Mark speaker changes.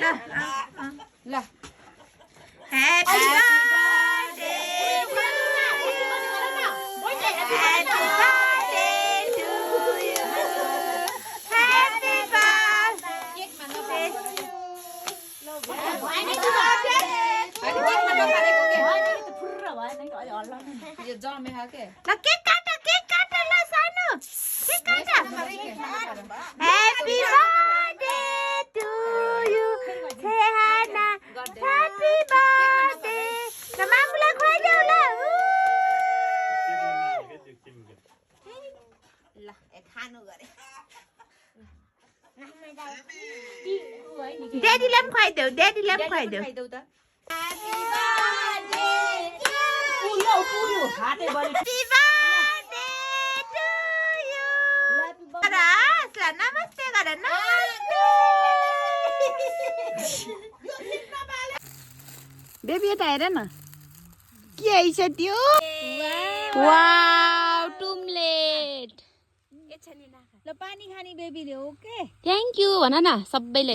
Speaker 1: ल
Speaker 2: Happy birthday to you. Happy birthday to you. Happy birthday.
Speaker 1: यो जमेको के
Speaker 2: ल केक काट ल सानो केक काट Happy birthday to you. Sehana. Happy birthday. ल मामुलाई खुवाइदेऊ ल ल खानु गरे ड्याडीलाई पनि खुवाइदेऊ
Speaker 1: खाइदेऊ त
Speaker 2: Happy birthday to you. नमस्ते गर नमस्ते
Speaker 3: बेबी यता हेर न के आइछ त्यो वाउ टुम्लेट
Speaker 2: ल पानी खाने बेबीले हो के
Speaker 3: थ्याङ्क यू भन न सबैले